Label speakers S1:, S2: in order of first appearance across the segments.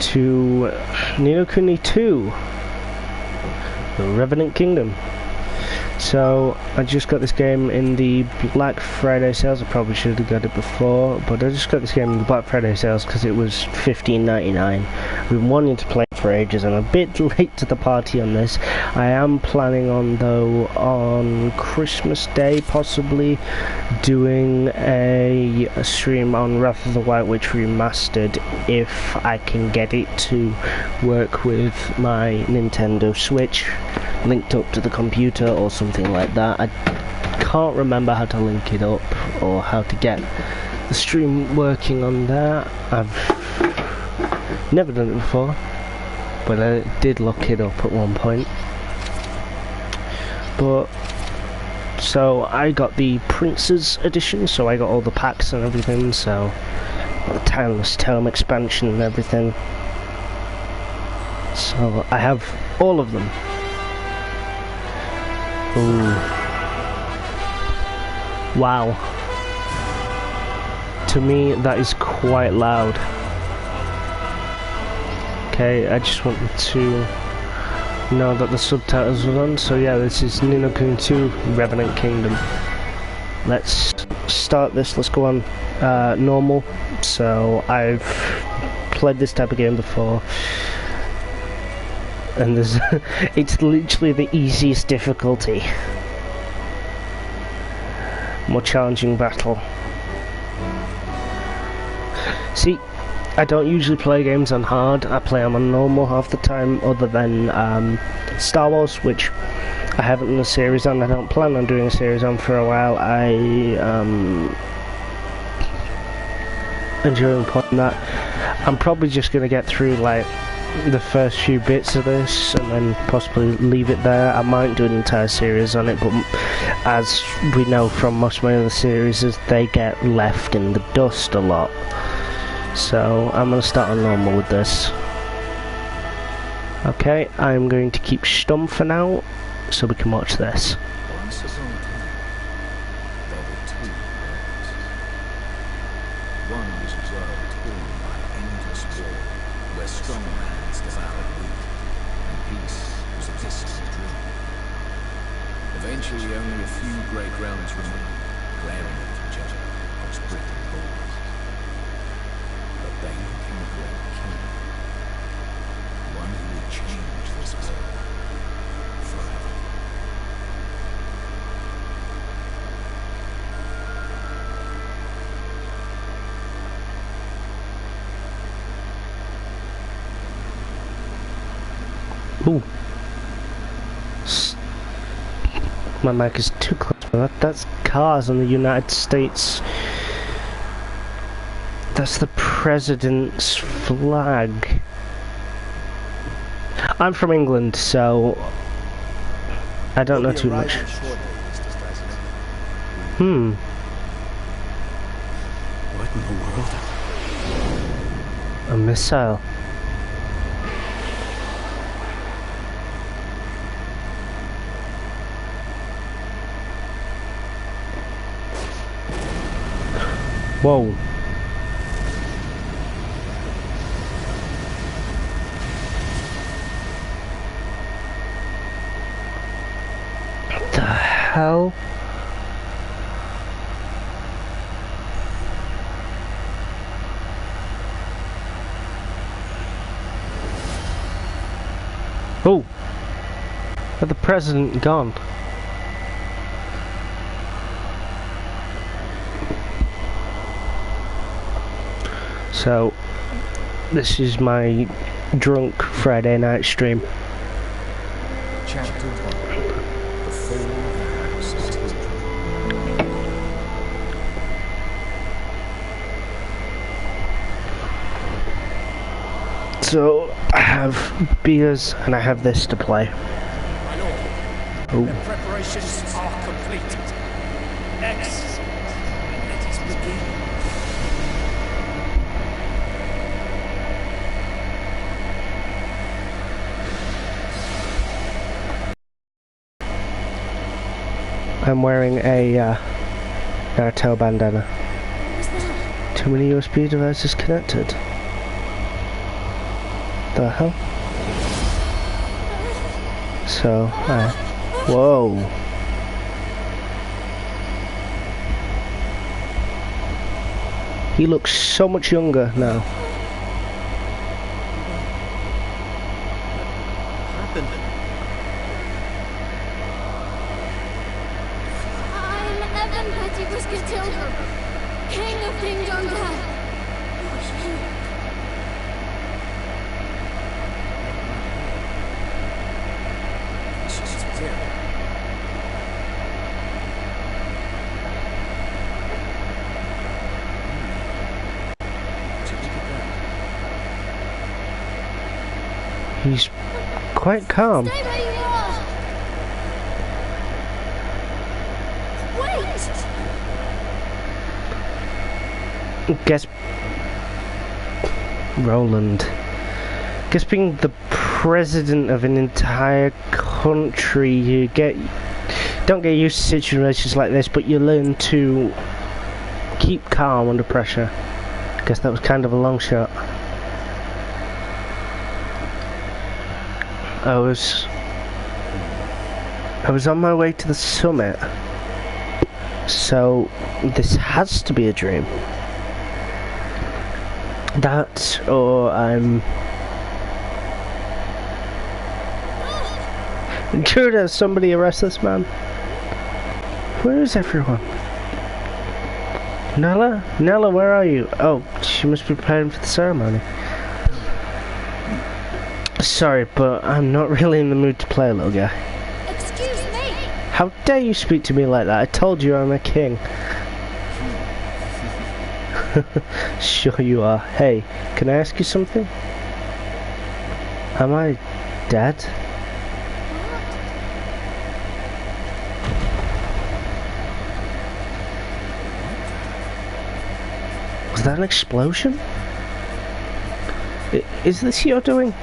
S1: to Nino Kuni 2, The Revenant Kingdom. So I just got this game in the Black Friday sales. I probably should have got it before, but I just got this game in the Black Friday sales because it was $15.99. I've been wanting to play it for ages. I'm a bit late to the party on this. I am planning on, though, on Christmas Day possibly doing a stream on Wrath of the White Witch Remastered if I can get it to work with my Nintendo Switch linked up to the computer or something like that. I can't remember how to link it up or how to get the stream working on there. I've never done it before, but I did look it up at one point. But so I got the Prince's edition, so I got all the packs and everything, so the Timeless Tome expansion and everything. So I have all of them. Ooh. Wow. To me, that is quite loud. Okay, I just wanted to know that the subtitles were on. So yeah, this is Nino Kuni 2, Revenant Kingdom. Let's start this. Let's go on normal. So I've played this type of game before. And there's it's literally the easiest difficulty. More challenging battle. See, I don't usually play games on hard. I play them on normal half the time, other than Star Wars, which I haven't done a series on. I don't plan on doing a series on for a while. I enjoy playing that. I'm probably just gonna get through like the first few bits of this and then possibly leave it there. I might do an entire series on it, but as we know from most of my other series, they get left in the dust a lot. So I'm going to start on normal with this. Okay, I'm going to keep Stum for now so we can watch this.
S2: Eventually, only a few great realms remained, glaring at each other across Britain borders. But then came a great king, one who would change this world forever.
S1: Ooh. My mic is too close for that. That's cars in the United States. That's the president's flag. I'm from England, so I don't know too much.
S2: What in the world?
S1: A missile. Whoa. What the hell? Oh! Where's the president gone? So, this is my drunk Friday night stream.
S2: Chapter 1. The Fall of the House of Children.
S1: So, I have beers and I have this to play.
S3: My lord, the preparations are completed. Excellent. Let us begin.
S1: I'm wearing a Naruto bandana.
S4: What was that?
S1: Too many USB devices connected. the hell? So, whoa. He looks so much younger now.
S4: King of Ding Dong Dad.
S1: He's quite calm.
S4: Stay where you are. Wait.
S1: Guess Roland. Guess being the president of an entire country, you don't get used to situations like this, but you learn to keep calm under pressure. Guess that was kind of a long shot. I was on my way to the summit, so this has to be a dream. That, or I'm... Intruder, somebody arrest this man. Where is everyone? Nella? Nella, where are you? Oh, she must be preparing for the ceremony. Sorry, but I'm not really in the mood to play, little guy.
S4: Excuse me.
S1: How dare you speak to me like that? I told you I'm a king. Sure you are. Hey, can I ask you something? Am I dead? Was that an explosion? Is this your doing?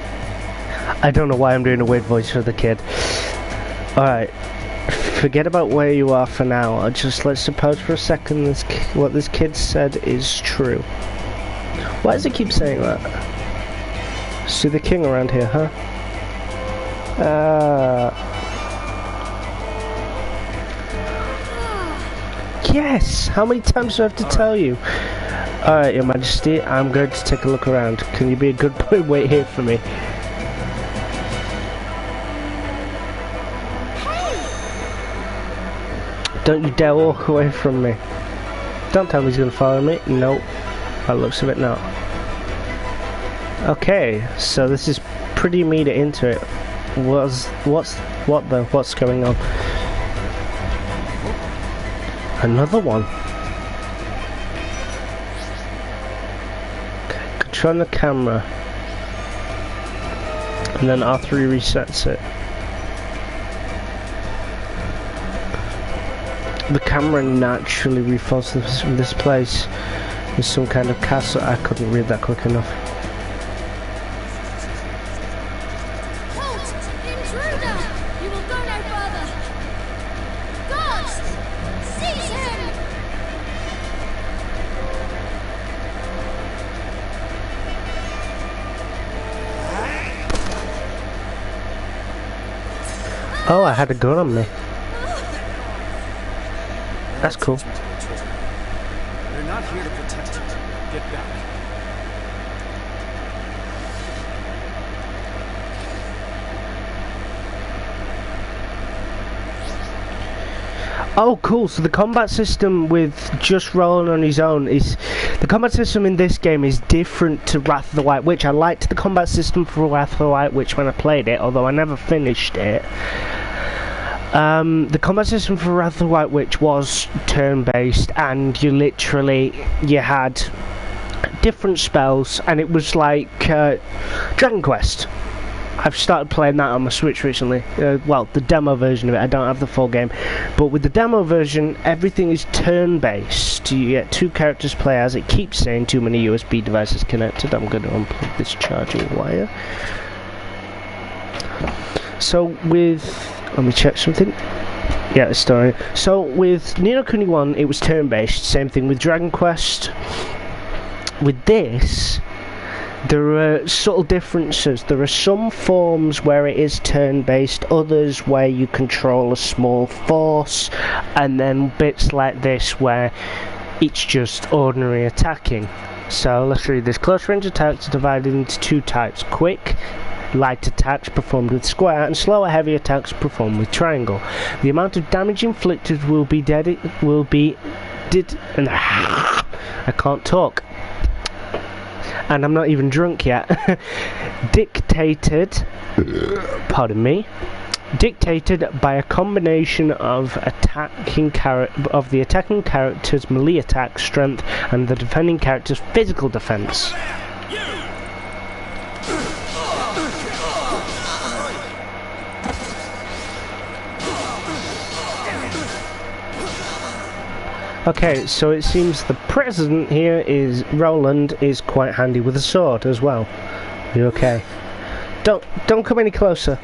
S1: I don't know why I'm doing a weird voice for the kid. Alright. Forget about where you are for now. Let's suppose for a second what this kid said is true. Why does he keep saying that? See the king around here, huh? Yes! How many times do I have to tell you? Alright, Your Majesty, I'm going to take a look around. Can you be a good boy? Wait here for me. Don't you dare walk away from me. Don't tell me he's gonna follow me. Nope. By the looks of it, no. Okay, so this is pretty meter into it. What's going on? Another one. Okay, control the camera. And then R3 resets it. The camera naturally refolds this place with some kind of castle. I couldn't read that quick enough.
S4: Halt! Intruder! You will go no further. Guards! Seize him!
S1: Oh, I had a gun on me. That's cool.
S3: They're not here to protect you. Get back.
S1: Oh, cool. So the combat system with just rolling on his own is... The combat system in this game is different to Wrath of the White Witch. I liked the combat system for Wrath of the White Witch when I played it, although I never finished it. The combat system for Wrath of the White Witch was turn-based, and you had different spells, and it was like Dragon Quest. I've started playing that on my Switch recently. Well, the demo version of it. I don't have the full game, but with the demo version, everything is turn-based. You get 2 characters to play as. It keeps saying too many USB devices connected. I'm going to unplug this charging wire. So with... Let me check something. Yeah, the story. So with Nino Kuni 1, it was turn-based. Same thing with Dragon Quest. With this, there are subtle differences. There are some forms where it is turn-based, others where you control a small force, and then bits like this where it's just ordinary attacking. So let's read this. Close range attacks are divided into two types: quick, light attacks performed with square, and slower, heavy attacks performed with triangle. The amount of damage inflicted will be I can't talk. And I'm not even drunk yet. Dictated by a combination of the attacking character's melee attack strength and the defending character's physical defense. Okay, so it seems the president here Roland is quite handy with a sword as well. You okay? Don't come any closer.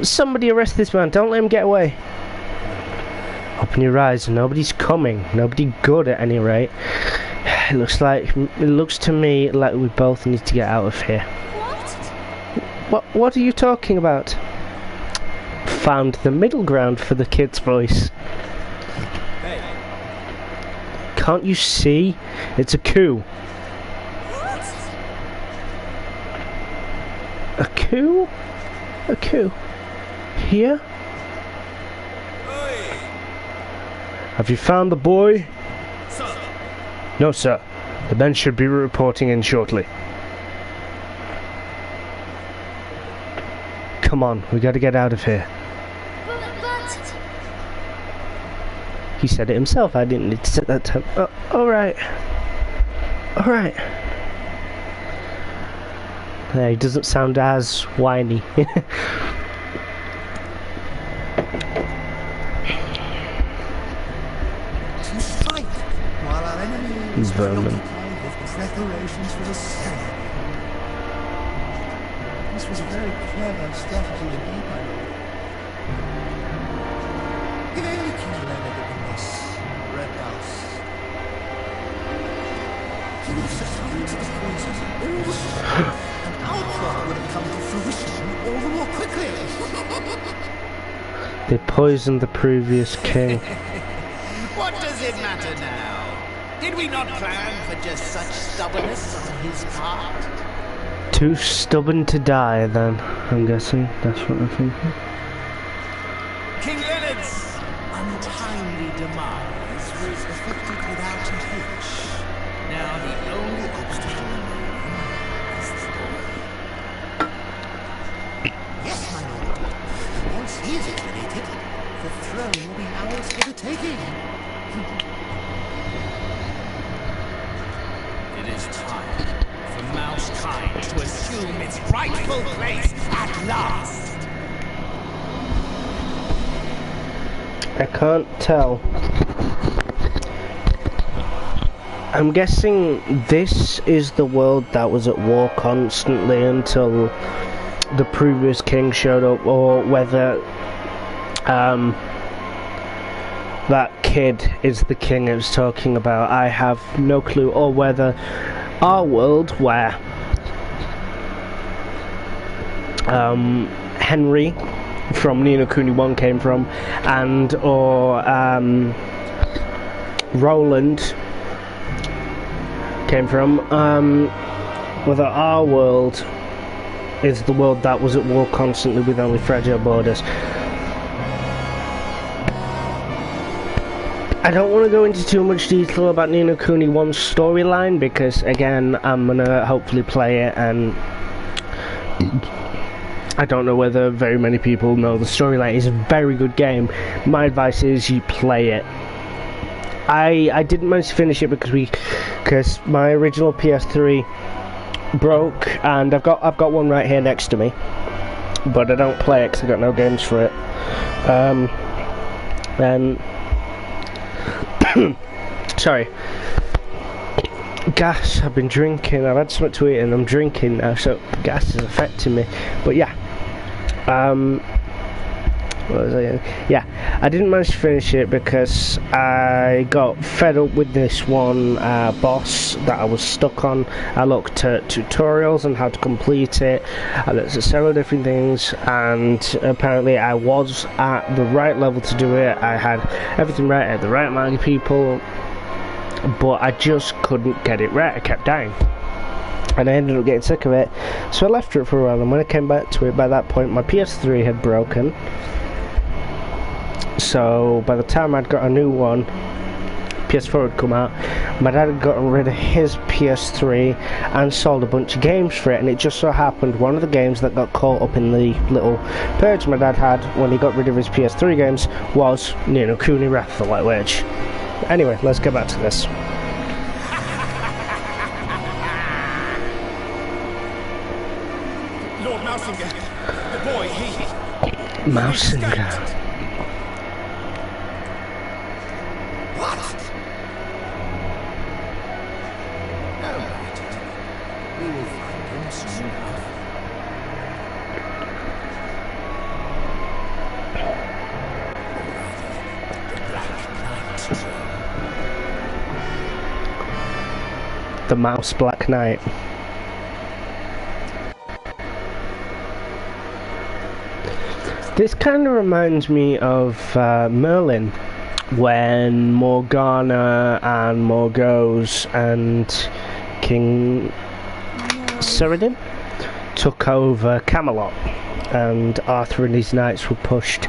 S1: Somebody arrest this man, don't let him get away. Open your eyes, nobody's coming. Nobody good at any rate. It looks to me like we both need to get out of here. What are you talking about? Found the middle ground for the kid's voice. Can't you see? It's a coup.
S4: What?
S1: A coup? A coup? Here? Have you found the boy?
S3: Sir.
S1: No, sir. The men should be reporting in shortly. Come on, we gotta get out of here.
S4: But...
S1: He said it himself, I didn't need to set that time. Oh, alright. Alright. Yeah, he doesn't sound as whiny.
S5: To strike, while our enemy is
S1: Vermin.
S5: preoccupied with preparations for the ceremony. This was a very clever strategy indeed, my lord. If only King Leonard had been this robust, he would have succumbed to the poison all the sooner, and our plot would have come to fruition all the more quickly.
S1: They poisoned the previous king.
S3: What does it matter now? Did we not plan for just such stubbornness on his part?
S1: Too stubborn to die, then, I'm guessing. That's what I'm thinking.
S3: King Leonard's untimely demise was effected without a hitch. Now the only obstacle remaining is the boy.
S5: Yes, my lord. And once he is eliminated, the throne will be ours for the taking.
S3: It is time for Mousekind to assume its rightful place at last.
S1: I can't tell. I'm guessing this is the world that was at war constantly until the previous king showed up, or whether that kid is the king I was talking about. I have no clue. Or whether our world, where Henry from Nino Kuni 1 came from, and or Roland came from, whether our world is the world that was at war constantly with only fragile borders. I don't want to go into too much detail about Nino Kuni 1's storyline because, again, I'm gonna hopefully play it, and I don't know whether very many people know the storyline. It's a very good game. My advice is you play it. I didn't manage to finish it because my original PS3 broke, and I've got one right here next to me, but I don't play it because I got no games for it. And sorry, gas. I've been drinking. I've had something to eat, and I'm drinking now, so gas is affecting me. But yeah, What was I saying? Yeah, I didn't manage to finish it because I got fed up with this one boss that I was stuck on. I looked at tutorials on how to complete it. I looked at several different things, and apparently I was at the right level to do it. I had everything right, I had the right amount of people, but I just couldn't get it right. I kept dying. And I ended up getting sick of it, so I left it for a while, and when I came back to it, by that point my PS3 had broken. So by the time I'd got a new one, PS4 had come out, my dad had gotten rid of his PS3 and sold a bunch of games for it, and it just so happened one of the games that got caught up in the little purge my dad had when he got rid of his PS3 games was Nino, Kuni, Wrath of the White Witch. Anyway, let's get back to this.
S3: Lord Mousinger, the boy, he...
S1: Mousinger.
S3: What? No matter. We will find him soon enough.
S1: The Mouse Black Knight. This kind of reminds me of Merlin, when Morgana and Morgause and King Cyrodiil took over Camelot, and Arthur and his knights were pushed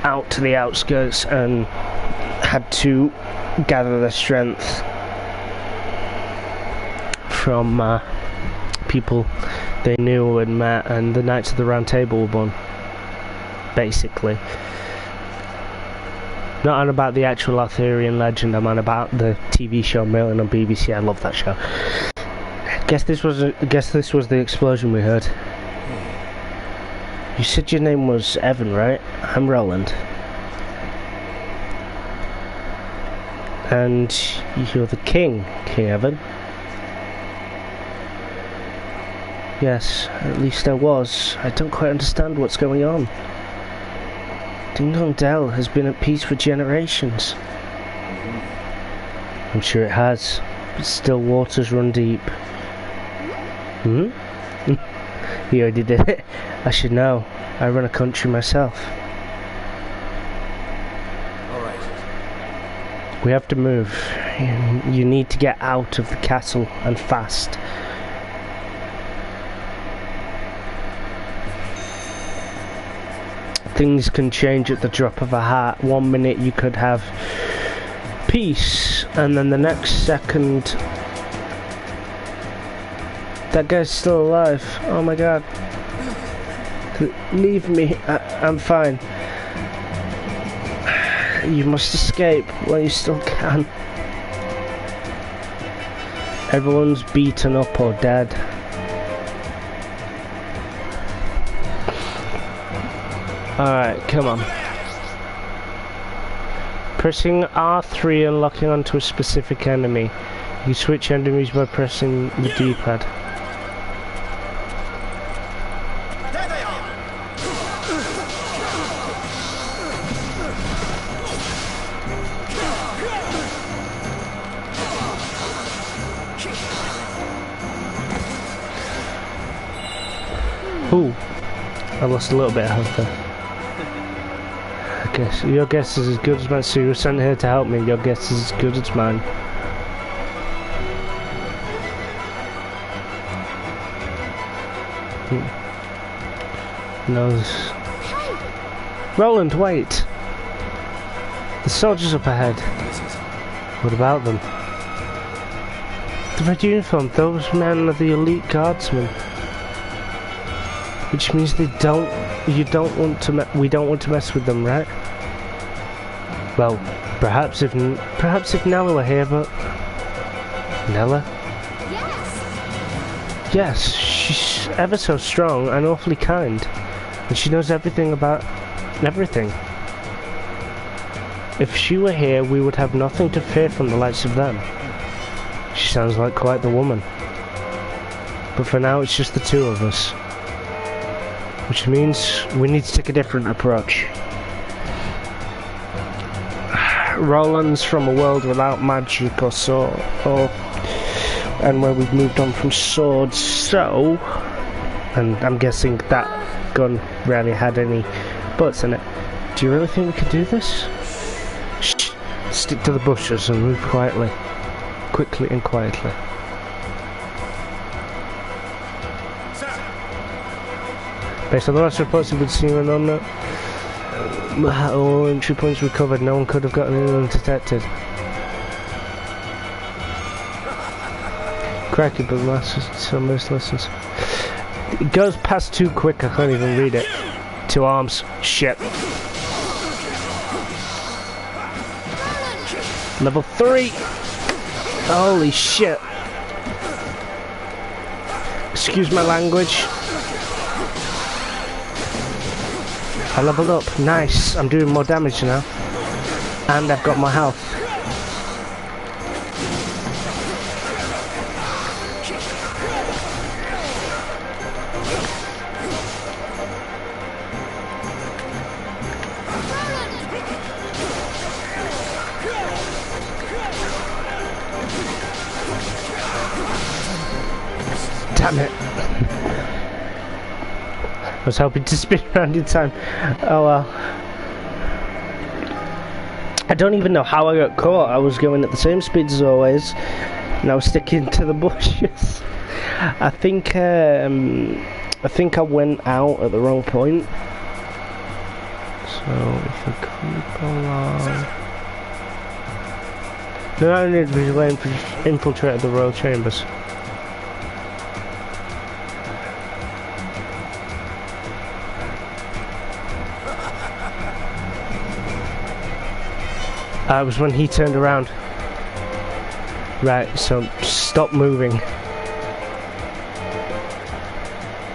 S1: out to the outskirts and had to gather their strength from people they knew and met, and the Knights of the Round Table were born, basically. Not on about the actual Arthurian legend, I'm on about the TV show Merlin on BBC. I love that show. Guess this was the explosion we heard. You said your name was Evan, right? I'm Roland. And you're the king, King Evan. Yes, at least I was. I don't quite understand what's going on. Ding Dong Dell has been at peace for generations. I'm sure it has, but still waters run deep. Hmm? You already did it. I should know. I run a country myself.
S3: Alright.
S1: We have to move. You need to get out of the castle, and fast. Things can change at the drop of a hat. 1 minute you could have peace, and then the next second that guy's still alive. Oh my god. Leave me. I'm fine. You must escape while you still can. Everyone's beaten up or dead. Alright, come on. Pressing R3 and locking onto a specific enemy. You switch enemies by pressing the D-pad.
S3: There they are!
S1: Ooh, I lost a little bit of health there. I guess your guess is as good as mine. So you were sent here to help me. Your guess is as good as mine. No. Roland, wait. The soldiers up ahead. What about them? The red uniform. Those men are the elite guardsmen. Which means we don't want to mess with them, right? Well, perhaps if Nella were here, but Nella? Yes, she's ever so strong and awfully kind, and she knows everything about everything. If she were here, we would have nothing to fear from the likes of them. She sounds like quite the woman. But for now, it's just the two of us. Which means we need to take a different approach. Roland's from a world without magic or sword, and where we've moved on from swords. So, and I'm guessing that gun rarely had any bullets in it. Do you really think we can do this? Shh. Stick to the bushes and move quietly, quickly and quietly. Based on the last reports we've been seeing on that, all entry points recovered. No one could have gotten in undetected. Cracky, but some most lessons. It goes past too quick. I can't even read it. 2 arms. Shit. Level 3. Holy shit. Excuse my language. I leveled up. Nice. I'm doing more damage now. And I've got more health. Damn it. I was hoping to spin around in time. Oh well. I don't even know how I got caught. I was going at the same speed as always, and I was sticking to the bushes. I think I went out at the wrong point. So if I creep along, no, I need to infiltrate the royal chambers. It was when he turned around. Right, so stop moving.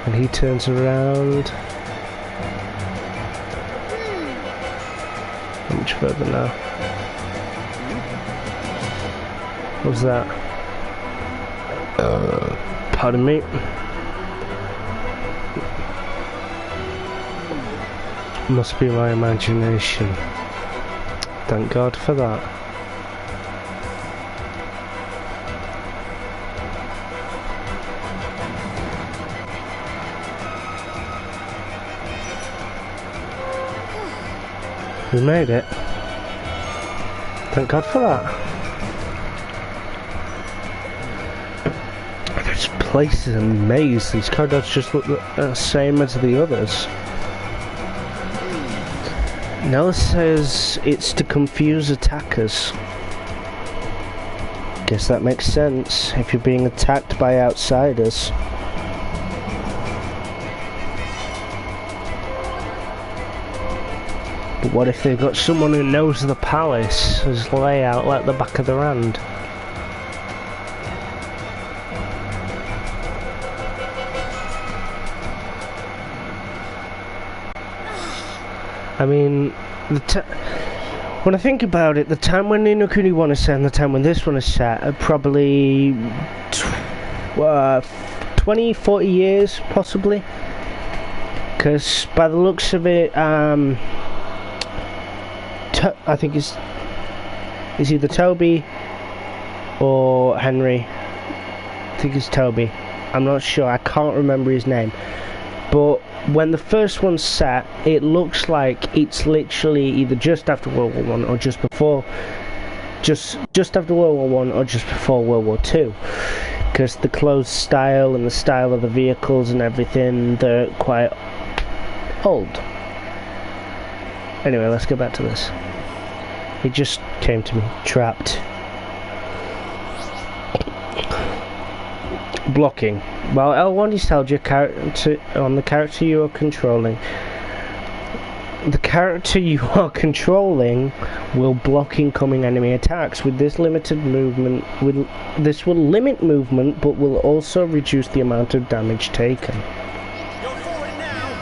S1: And he turns around. How much further now? What was that? Pardon me. Must be my imagination. Thank God for that. We made it. Thank God for that. This place is a maze. These corridors just look the same as the others. Nella says it's to confuse attackers. Guess that makes sense if you're being attacked by outsiders. But what if they've got someone who knows the palace's layout like the back of their hand? I mean, when I think about it, the time when Nino Kuni 1 is set and the time when this one is set are probably 20, 40 years, possibly. Because by the looks of it, I think it's either Toby or Henry. I think it's Toby. I'm not sure. I can't remember his name. But when the first one's set, it looks like it's literally either just after World War One or just before, just after World War One or just before World War Two, because the clothes style and the style of the vehicles and everything, they're quite old. Anyway, let's get back to this. It just came to me, trapped. Blocking. Well, L1 is told your character on the character you are controlling. The character you are controlling will block incoming enemy attacks. With this limited movement, this will limit movement, but will also reduce the amount of damage taken.
S3: You're forward now.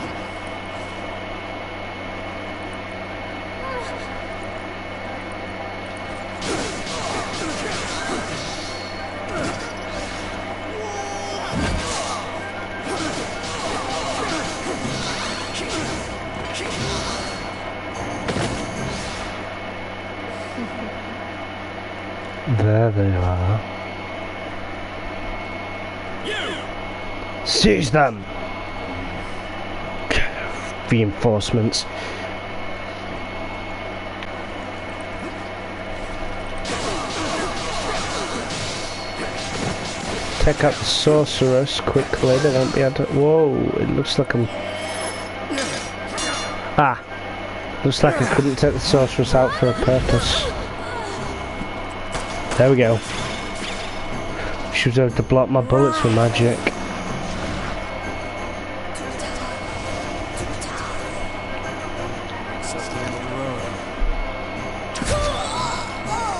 S1: There they are. Seize them! Reinforcements. Take out the sorceress quickly, they won't be able to... Whoa, it looks like I'm... Ah! Looks like I couldn't take the sorceress out for a purpose. There we go. She was able to block my bullets with magic.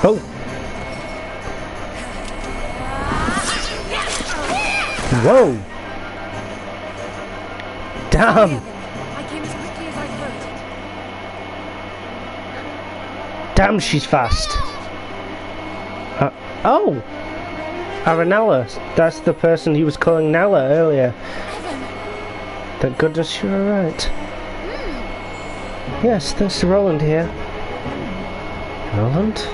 S1: Oh! Whoa! Damn!
S4: I came as quickly as I could.
S1: Damn, she's fast. Oh! Aranella. That's the person he was calling Nella earlier. Thank goodness you're alright. Yes, thanks to Roland here. Roland?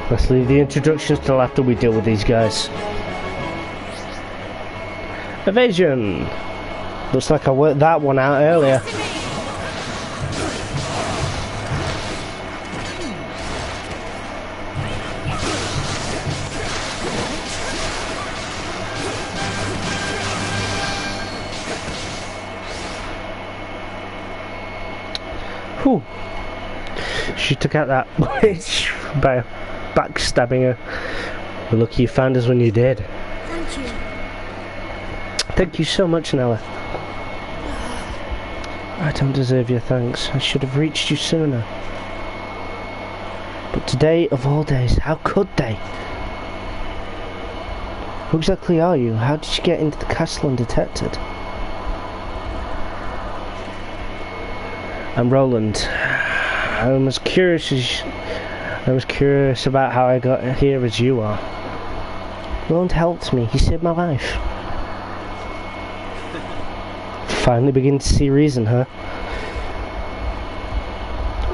S1: Let's leave the introductions till after we deal with these guys. Evasion! Looks like I worked that one out earlier. Whew. She took out that witch by backstabbing her. We're lucky you found us when you did.
S4: Thank you.
S1: Thank you so much, Nella. I don't deserve your thanks. I should have reached you sooner. But today, of all days, how could they? Who exactly are you? How did you get into the castle undetected? I'm Roland. I was curious about how I got here as you are. Roland helped me. He saved my life. Finally begin to see reason, huh?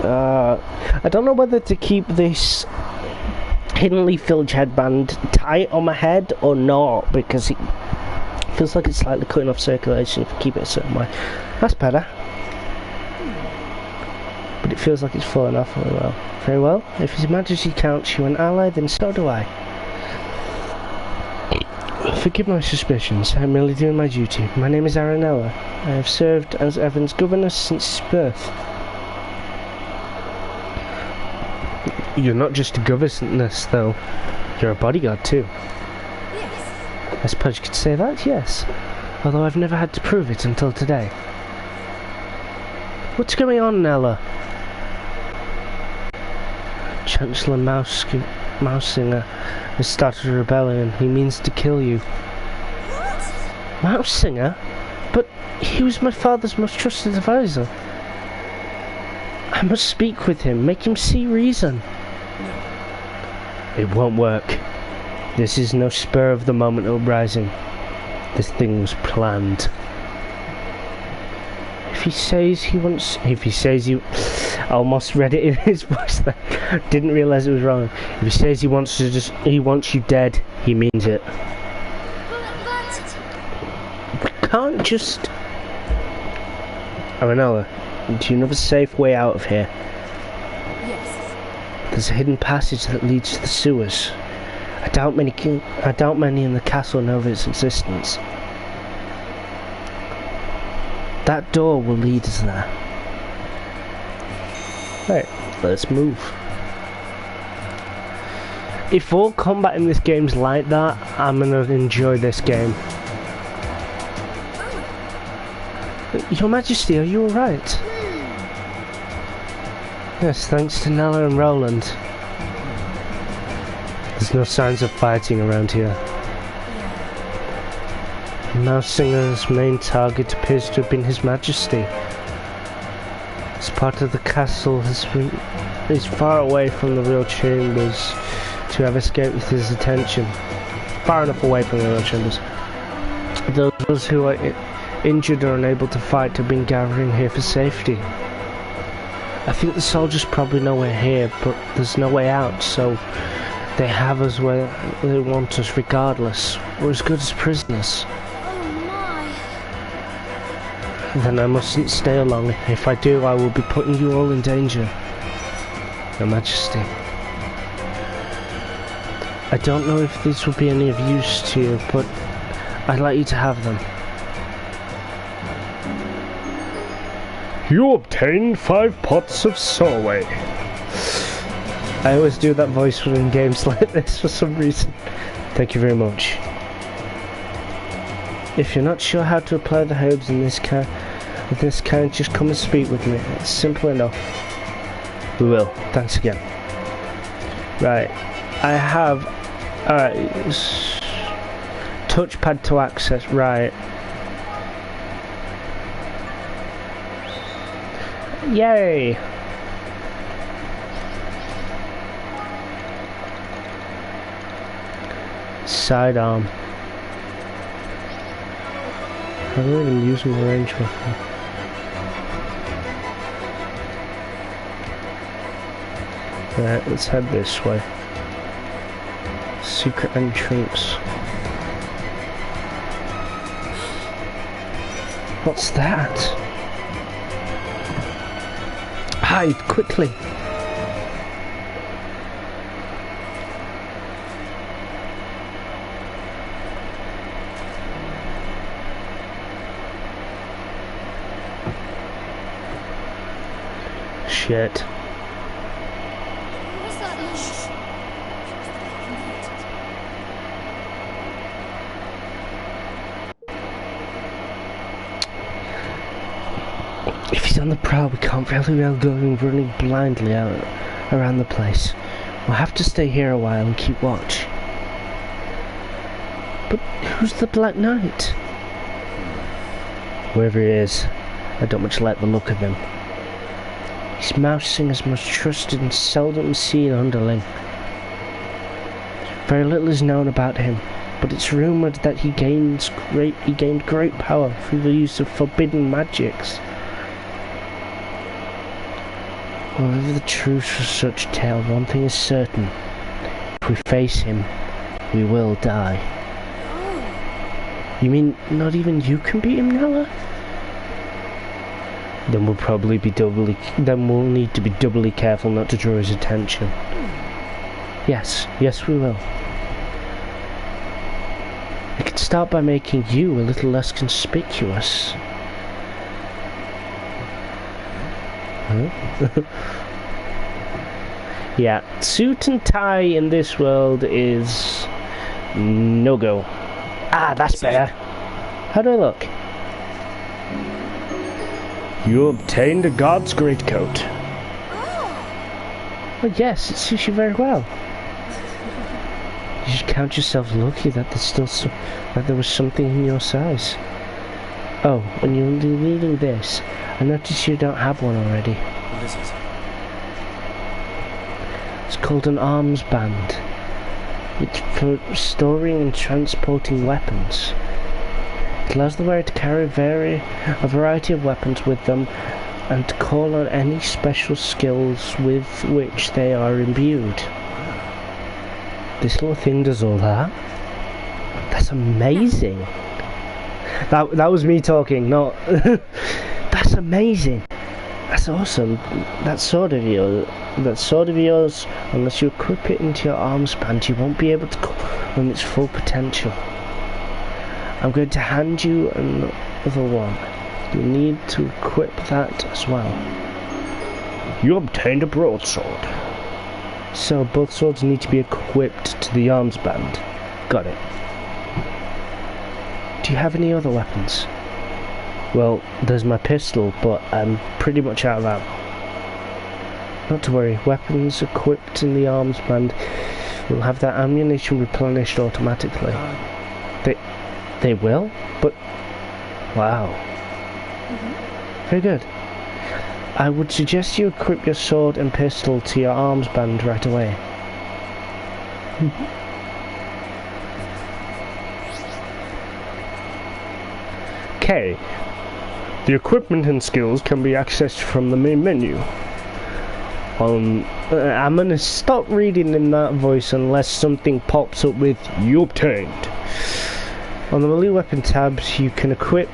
S1: I don't know whether to keep this Hidden Leaf Village headband tight on my head or not, because it feels like it's slightly cutting off circulation if I keep it a certain way. That's better. But it feels like it's falling off very well. Very well. If His Majesty counts you an ally, then so do I. Forgive my suspicions. I'm merely doing my duty. My name is Aranella. I have served as Evan's governess since his birth. You're not just a governess, though. You're a bodyguard, too.
S4: Yes.
S1: I suppose you could say that, yes. Although I've never had to prove it until today. What's going on, Nella? Chancellor Mousinger has started a rebellion. He means to kill you.
S4: What?
S1: Mousinger? But he was my father's most trusted advisor. I must speak with him, make him see reason. It won't work. This is no spur of the moment uprising. This thing was planned. If he says you... I almost read it in his voice there. Didn't realise it was wrong. If he says he wants you dead, he means it.
S4: But...
S1: We can't just... Aranella, do you know of a safe way out of here?
S4: Yes.
S1: There's a hidden passage that leads to the sewers. I doubt many in the castle know of its existence. That door will lead us there. Right, let's move. If all combat in this game's like that, I'm gonna enjoy this game. Your Majesty, are you alright? Yes, thanks to Nella and Roland. There's no signs of fighting around here. Mousinger's main target appears to have been His Majesty. This part of the castle is far away from the real chambers to have escaped with his attention. Far enough away from the real chambers. Those who are injured or unable to fight have been gathering here for safety. I think the soldiers probably know we're here, but there's no way out, so They have us where they want us regardless. We're as good as prisoners.
S4: Oh my.
S1: Then I mustn't stay long. If I do, I will be putting you all in danger. Your Majesty. I don't know if these will be any of use to you, but I'd like you to have them. You obtained 5 pots of Solway. I always do that voice in games like this for some reason. Thank you very much. If you're not sure how to apply the herbs in this kind, just come and speak with me. It's simple enough. We will. Thanks again. Right. I have... Alright. Touchpad to access. Right. Yay! Sidearm. I don't even use my range weapon. Right, let's head this way. Secret entrance. What's that? Hide quickly! Shit.
S4: What's that noise?
S1: If he's on the prowl, we can't very well go running blindly out around the place. We'll have to stay here a while and keep watch. But who's the Black Knight? Whoever he is, I don't much like the look of him. He's Mouse Singer's most trusted and seldom seen underling. Very little is known about him, but it's rumoured that he gained great power through the use of forbidden magics. Whatever the truth for such tale, one thing is certain. If we face him, we will die.
S4: Oh.
S1: You mean not even you can beat him, Nella? Then we'll need to be doubly careful not to draw his attention. Yes, we will. We can start by making you a little less conspicuous. Huh? Yeah, suit and tie in this world is no go. Ah, that's better. How do I look? You obtained a god's greatcoat.
S4: Oh.
S1: Well, yes, it suits you very well. You should count yourself lucky that that there was something in your size. Oh, and you're needing this. I noticed you don't have one already.
S2: What is it?
S1: It's called an arms band. It's for storing and transporting weapons. It allows the wearer to carry a variety of weapons with them and to call on any special skills with which they are imbued. This little thing does all that? That's amazing. That was me talking, not... That's amazing. That's awesome. That sword of yours, unless you equip it into your arms band, you won't be able to call on its full potential. I'm going to hand you another one. You'll need to equip that as well. You obtained a broadsword. So both swords need to be equipped to the arms band. Got it. Do you have any other weapons? Well, there's my pistol, but I'm pretty much out of ammo. Not to worry, weapons equipped in the arms band will have their ammunition replenished automatically. They will? But... wow. Very good. I would suggest you equip your sword and pistol to your arms band right away. Okay. The equipment and skills can be accessed from the main menu. On I'm gonna stop reading in that voice unless something pops up with "you obtained." On the melee weapon tabs, you can equip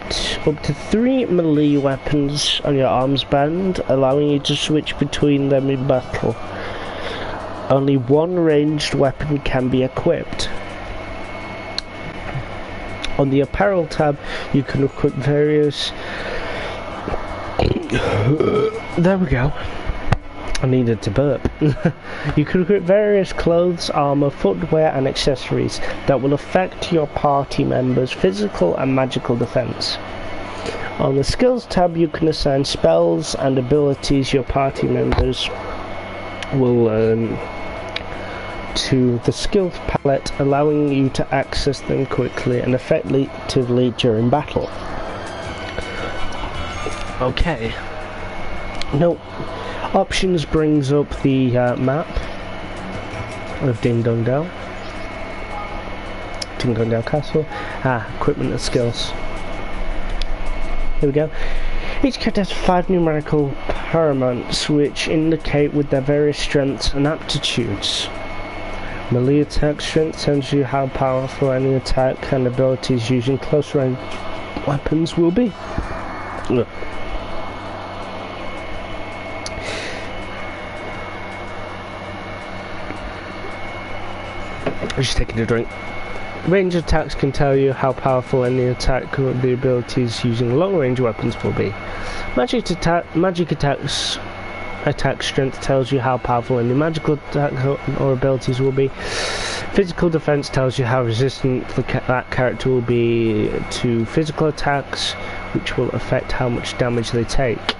S1: up to 3 melee weapons on your arms band, allowing you to switch between them in battle. Only one ranged weapon can be equipped. On the apparel tab, you can equip various... There we go. I needed to burp. You can equip various clothes, armor, footwear and accessories that will affect your party members' physical and magical defense. On the skills tab, you can assign spells and abilities your party members will learn to the skills palette, allowing you to access them quickly and effectively during battle. Okay. Now, options brings up the map of Ding Dong Dell Castle. Equipment and skills. Here we go. Each character has 5 numerical paramount's which indicate with their various strengths and aptitudes. Melee attack strength tells you how powerful any attack and abilities using close range weapons will be. Ugh. I'm just taking a drink. Range attacks can tell you how powerful any attack or the abilities using long range weapons will be. Magic attacks attack strength tells you how powerful any magical attack or abilities will be. Physical defense tells you how resistant that character will be to physical attacks, which will affect how much damage they take.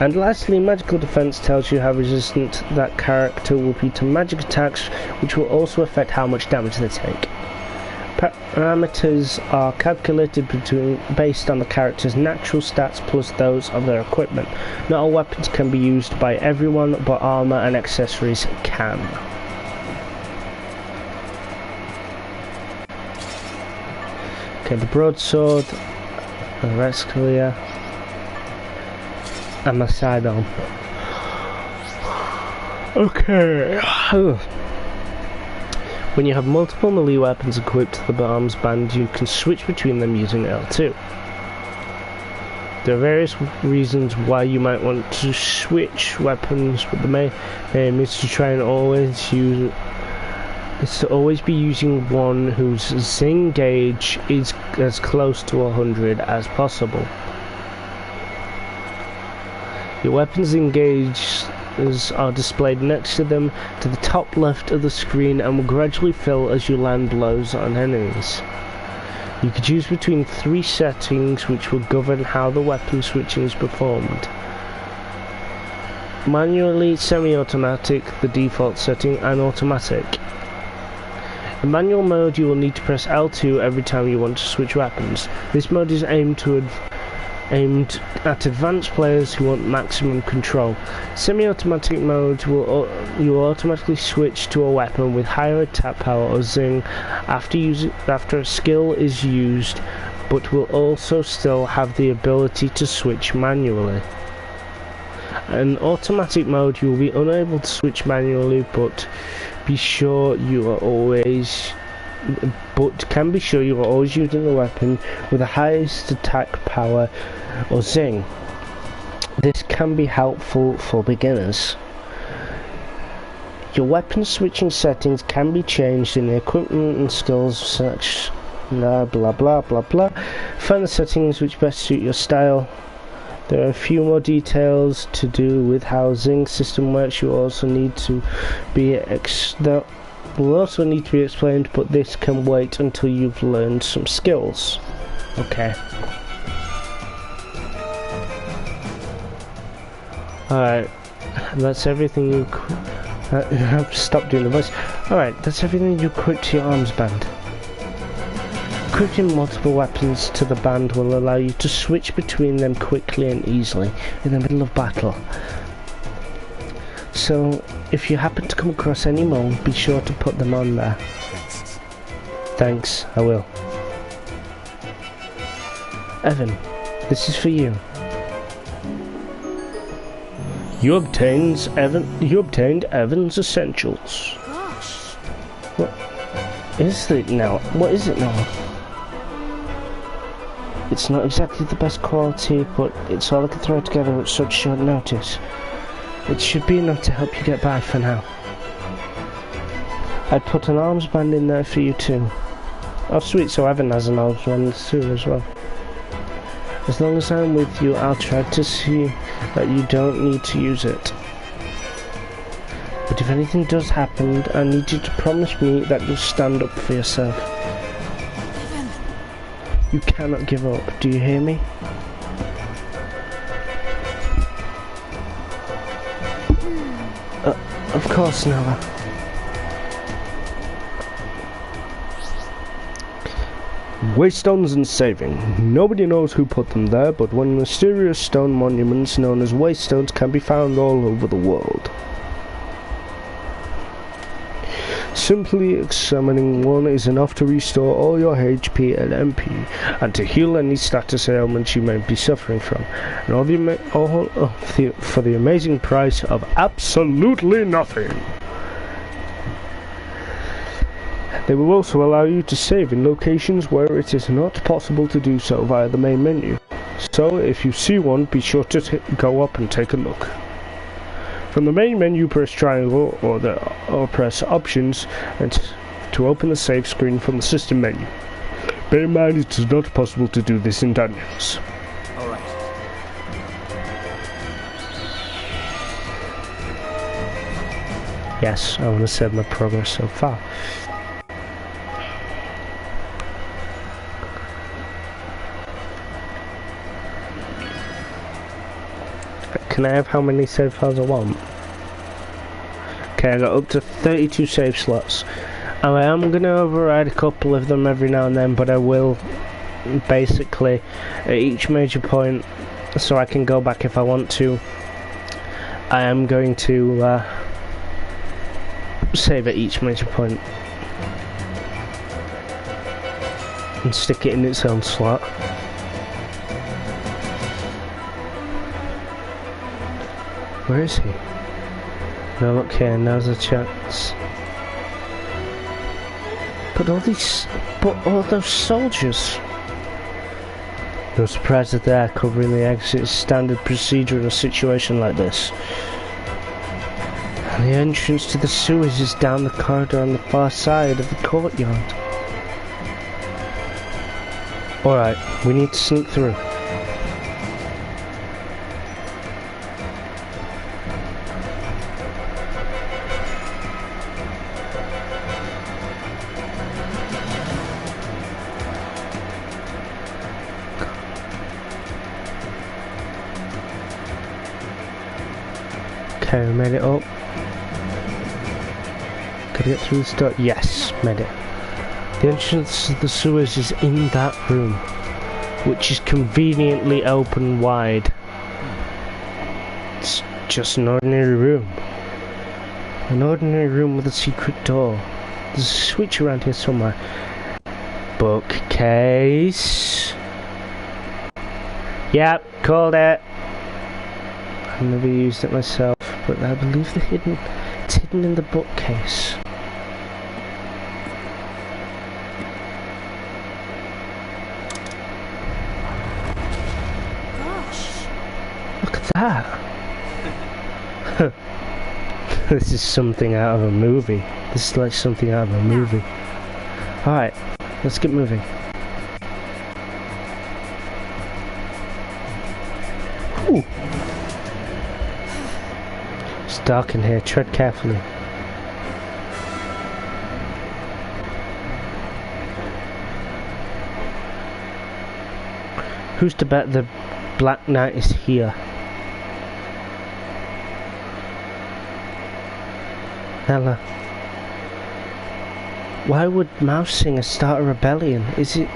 S1: And lastly, magical defense tells you how resistant that character will be to magic attacks, which will also affect how much damage they take. Parameters are calculated based on the character's natural stats plus those of their equipment. Not all weapons can be used by everyone, but armor and accessories can. Okay, the broadsword, the Rescalia, and my sidearm. Okay. When you have multiple melee weapons equipped to the arms band, you can switch between them using L2. There are various reasons why you might want to switch weapons, but the main aim is to try and always be using one whose zing gauge is as close to 100 as possible. Your weapons engaged are displayed next to them to the top left of the screen and will gradually fill as you land blows on enemies. You can choose between 3 settings which will govern how the weapon switching is performed. Manually, semi-automatic, the default setting, and automatic. In manual mode, you will need to press L2 every time you want to switch weapons. This mode is aimed at advanced players who want maximum control. Semi-automatic mode you will automatically switch to a weapon with higher attack power or zing after a skill is used, but will also still have the ability to switch manually. In automatic mode you will be unable to switch manually, but can be sure you are always using a weapon with the highest attack power or zing. This can be helpful for beginners. Your weapon switching settings can be changed in the equipment and skills such blah blah blah blah blah. Find the settings which best suit your style. There are a few more details to do with how zing system works. Will also need to be explained, but this can wait until you've learned some skills. Okay. Alright, that's everything you have to stop doing the voice. Alright, that's everything you equip to your arms band. Equipping multiple weapons to the band will allow you to switch between them quickly and easily in the middle of battle. So, if you happen to come across any more, be sure to put them on there. Thanks, I will. Evan, this is for you. You obtained Evan's Essentials.
S4: Gosh.
S1: What is it now? What is it now? It's not exactly the best quality, but it's all I can throw together at such short notice. It should be enough to help you get by for now. I'd put an arms band in there for you too. Oh sweet, so Evan has an arms band too as well. As long as I'm with you, I'll try to see that you don't need to use it. But if anything does happen, I need you to promise me that you'll stand up for yourself.
S4: Evan.
S1: You cannot give up, do you hear me? Of course, Nella. Waste stones and saving. Nobody knows who put them there, but one mysterious stone monuments known as waste stones can be found all over the world. Simply examining one is enough to restore all your HP and MP, and to heal any status ailments you may be suffering from, and for the amazing price of absolutely nothing. They will also allow you to save in locations where it is not possible to do so via the main menu. So, if you see one, be sure to go up and take a look. From the main menu, press triangle or press options and to open the save screen from the system menu. Bear in mind it is not possible to do this in dungeons.
S2: All right.
S1: Yes, I want to save my progress so far. Can I have how many save files I want? Okay, I got up to 32 save slots. I am going to override a couple of them every now and then, but I will basically at each major point, so I can go back if I want to. I am going to save at each major point and stick it in its own slot. Where is he? No, look here, now's the chance. But all those soldiers. No surprise that they're covering the exit is standard procedure in a situation like this. And the entrance to the sewers is down the corridor on the far side of the courtyard. Alright, we need to sneak through. Okay, we made it up. Gotta get through this door. Yes, made it. The entrance to the sewers is in that room, which is conveniently open wide. It's just an ordinary room. An ordinary room with a secret door. There's a switch around here somewhere. Bookcase. Yep, called it. I've never used it myself, but I believe it's hidden in the bookcase.
S4: Gosh.
S1: Look at that! This is something out of a movie. This is like something out of a movie. Alright, let's get moving. Ooh. It's dark in here, tread carefully. Who's to bet the Black Knight is here? Ella. Why would Mouse Singer start a rebellion? Is it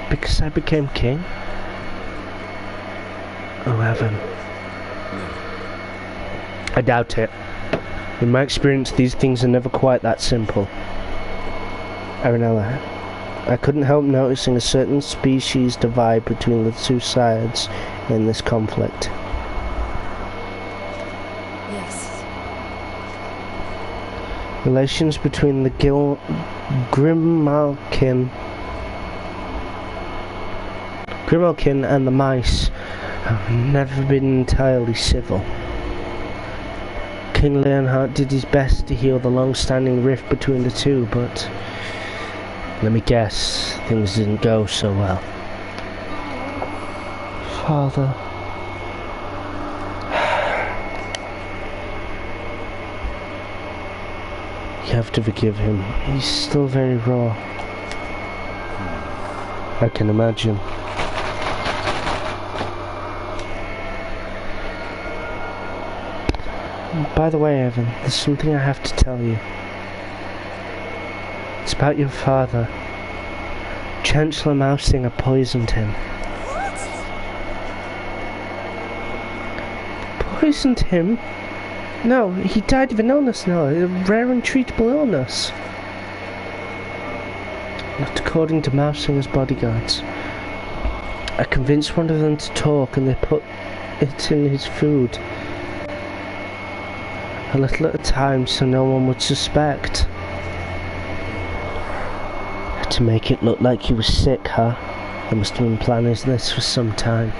S1: because I became king? Oh heaven. I doubt it. In my experience, these things are never quite that simple. Aranella, I couldn't help noticing a certain species divide between the two sides in this conflict. Relations between the Grimalkin and the mice have never been entirely civil. King Leonhard did his best to heal the long-standing rift between the two, but let me guess, things didn't go so well. Father. You have to forgive him. He's still very raw. I can imagine. By the way, Evan, there's something I have to tell you. It's about your father. Chancellor Mousinger poisoned him. Poisoned him? No, he died of an illness now, a rare and treatable illness. Not according to Mousinger's bodyguards. I convinced one of them to talk and they put it in his food. A little at a time so no one would suspect. To make it look like he was sick, huh? They must have been planning this for some time.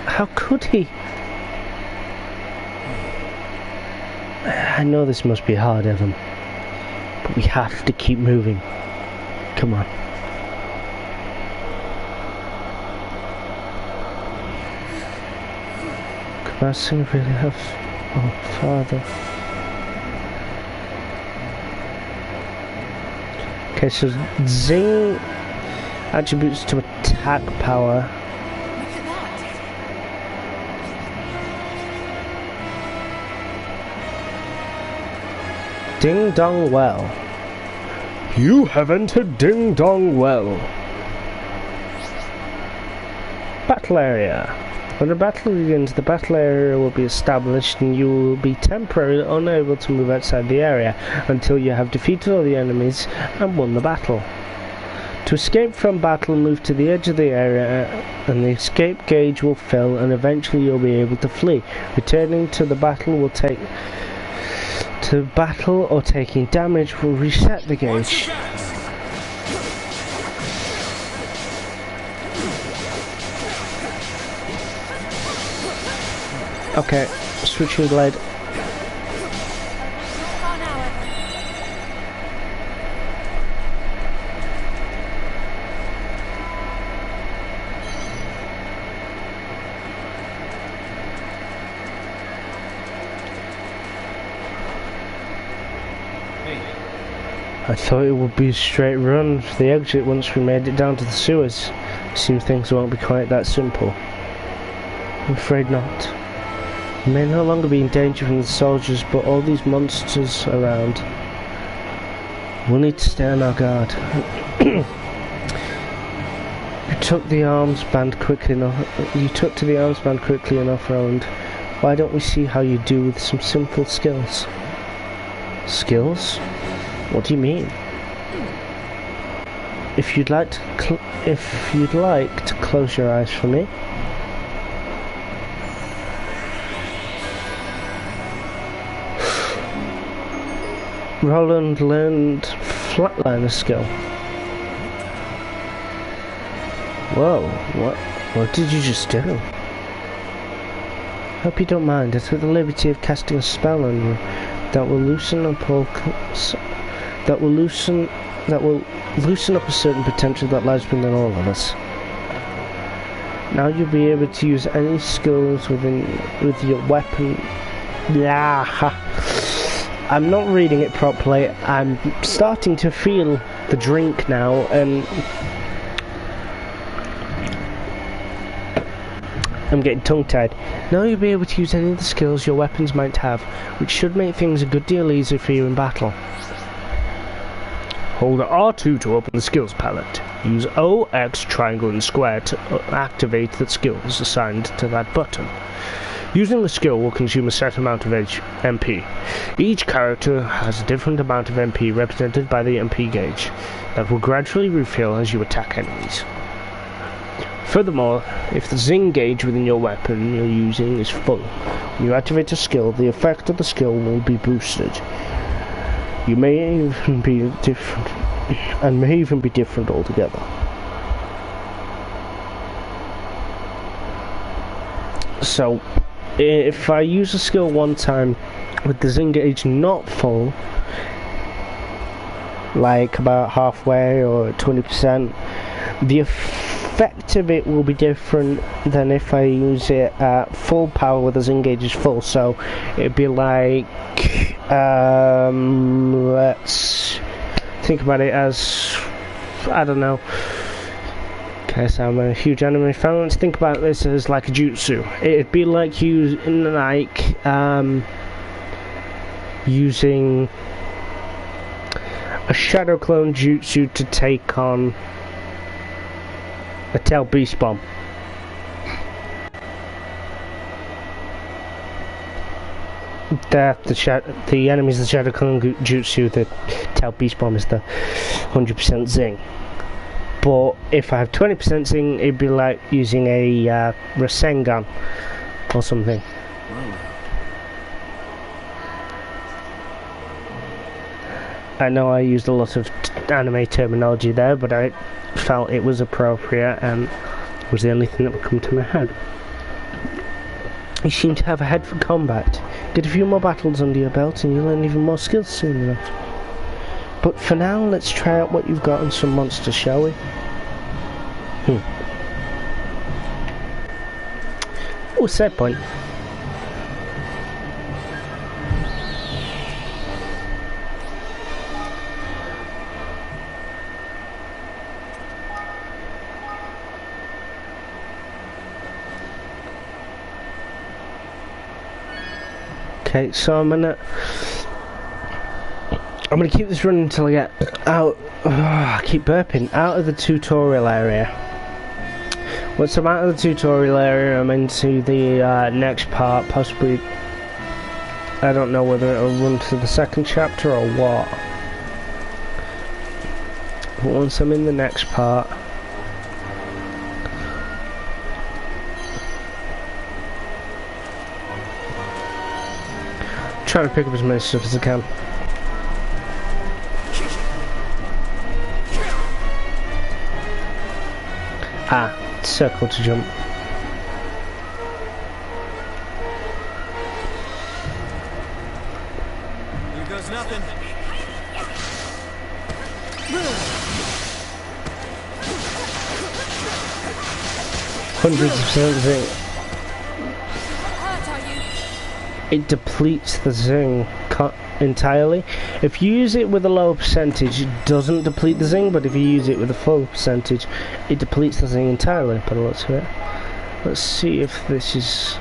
S1: How could he? I know this must be hard, Evan, but we have to keep moving. Come on. Could Mousinger really have... Oh, Father. Okay, so Zing attributes to attack power.
S4: Look at that.
S1: Ding Dong Well. You have entered Ding Dong Well. Battle area. When the battle begins, the battle area will be established and you will be temporarily unable to move outside the area until you have defeated all the enemies and won the battle. To escape from battle, move to the edge of the area and the escape gauge will fill and eventually you'll be able to flee. Returning to the battle will take... To battle or taking damage will reset the gauge. Okay, switching blade.
S4: Not far now, Evan.
S1: I thought it would be a straight run for the exit once we made it down to the sewers. Seems things won't be quite that simple. I'm afraid not. We may no longer be in danger from the soldiers, but all these monsters around. We'll need to stay on our guard. You took to the arms band quickly enough, Roland. Why don't we see how you do with some simple skills? Skills? What do you mean? If you'd like to close your eyes for me. Roland learned flatliner skill. Whoa, what did you just do? Hope you don't mind. I took the liberty of casting a spell on you that will loosen up a certain potential that lies within all of us. Now you'll be able to use any skills with your weapon. I'm not reading it properly. I'm starting to feel the drink now, and I'm getting tongue-tied. Now you'll be able to use any of the skills your weapons might have, which should make things a good deal easier for you in battle. Hold R2 to open the skills palette. Use O, X, triangle and square to activate the skills assigned to that button. Using the skill will consume a set amount of MP. Each character has a different amount of MP represented by the MP gauge that will gradually refill as you attack enemies. Furthermore, if the Zing gauge within your weapon you're using is full, when you activate a skill, the effect of the skill will be boosted. You may even be different, and may even be different altogether. So, if I use a skill one time with the Zing gauge not full, like about halfway or 20%, the effect of it will be different than if I use it at full power with the Zing gauge is full. So it'd be like, let's think about it as, I don't know. Okay, so I'm a huge anime fan. Let's think about this as like a jutsu. It'd be like using a shadow clone jutsu to take on a tail beast bomb. The enemy's the shadow clone jutsu, the tail beast bomb is the 100% zing. But if I have 20% zing, it'd be like using a Rasengan or something. I know I used a lot of anime terminology there, but I felt it was appropriate and it was the only thing that would come to my head. You seem to have a head for combat. Get a few more battles under your belt and you'll learn even more skills soon enough. But for now, let's try out what you've got on some monsters, shall we? Oh, save point. Okay, so I'm gonna keep this running until I get out. I keep burping out of the tutorial area. Once I'm out of the tutorial area, I'm into the next part. Possibly, I don't know whether it'll run to the second chapter or what. But once I'm in the next part, trying to pick up as many stuff as I can. Circle to jump.
S3: Here goes nothing.
S1: 100% zing. It depletes the zing entirely. If you use it with a lower percentage, it doesn't deplete the zing, but if you use it with a full percentage, it depletes the zing entirely. By the looks of it. Let's see if this is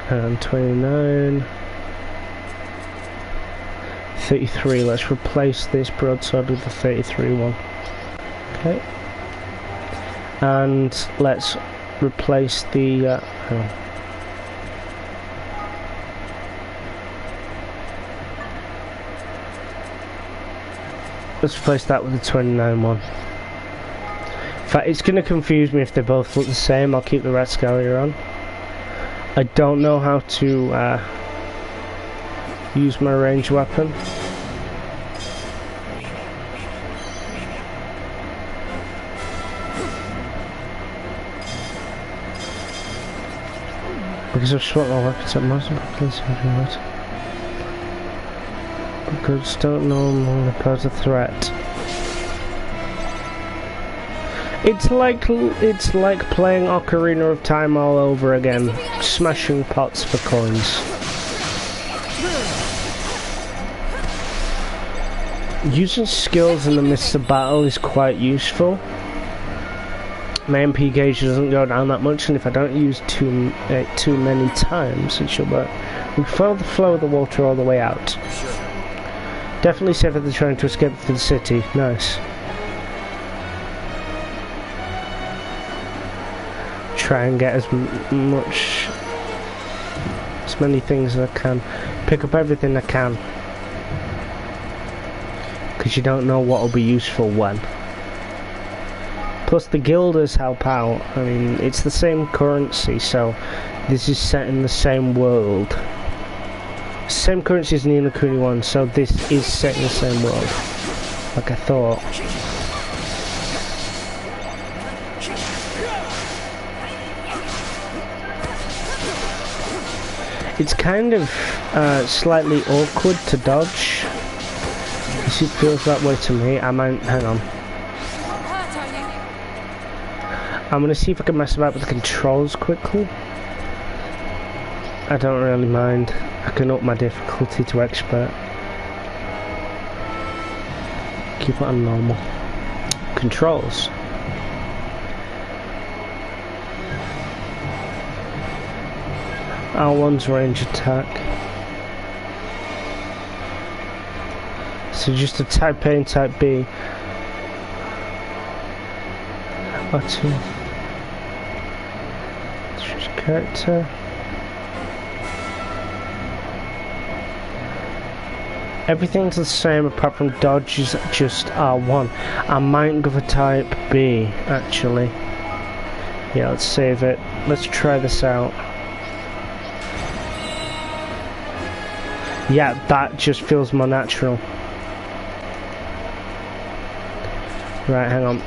S1: 29, 33. Let's replace this broadsword with the 33 one. Okay, and let's replace the. Let's replace that with the 29 one. In fact, it's going to confuse me if they both look the same. I'll keep the red scalia on. I don't know how to use my ranged weapon. Because I've swapped my weapons at most of because don't normally pose a threat. It's like playing Ocarina of Time all over again, smashing pots for coins. Using skills in the midst of battle is quite useful. My MP gauge doesn't go down that much, and if I don't use too many times, it should work. We follow the flow of the water all the way out. Definitely safer than trying to escape from the city. Nice. Try and get as many things as I can. Pick up everything I can. Because you don't know what will be useful when. Plus the guilders help out. I mean, it's the same currency, so this is set in the same world. Same currency as Nino Kuni 1, so this is set in the same world. Like I thought. It's kind of slightly awkward to dodge. It feels that way to me. I might, hang on. I'm gonna see if I can mess about with the controls quickly. I don't really mind. I can up my difficulty to expert. Keep it on normal. Controls. R1's range attack. So just a type A and type B. R2. Choose character. Everything's the same apart from dodge is just R1. I might go for type B actually. Yeah, let's save it. Let's try this out. Yeah, that just feels more natural. Right, hang on.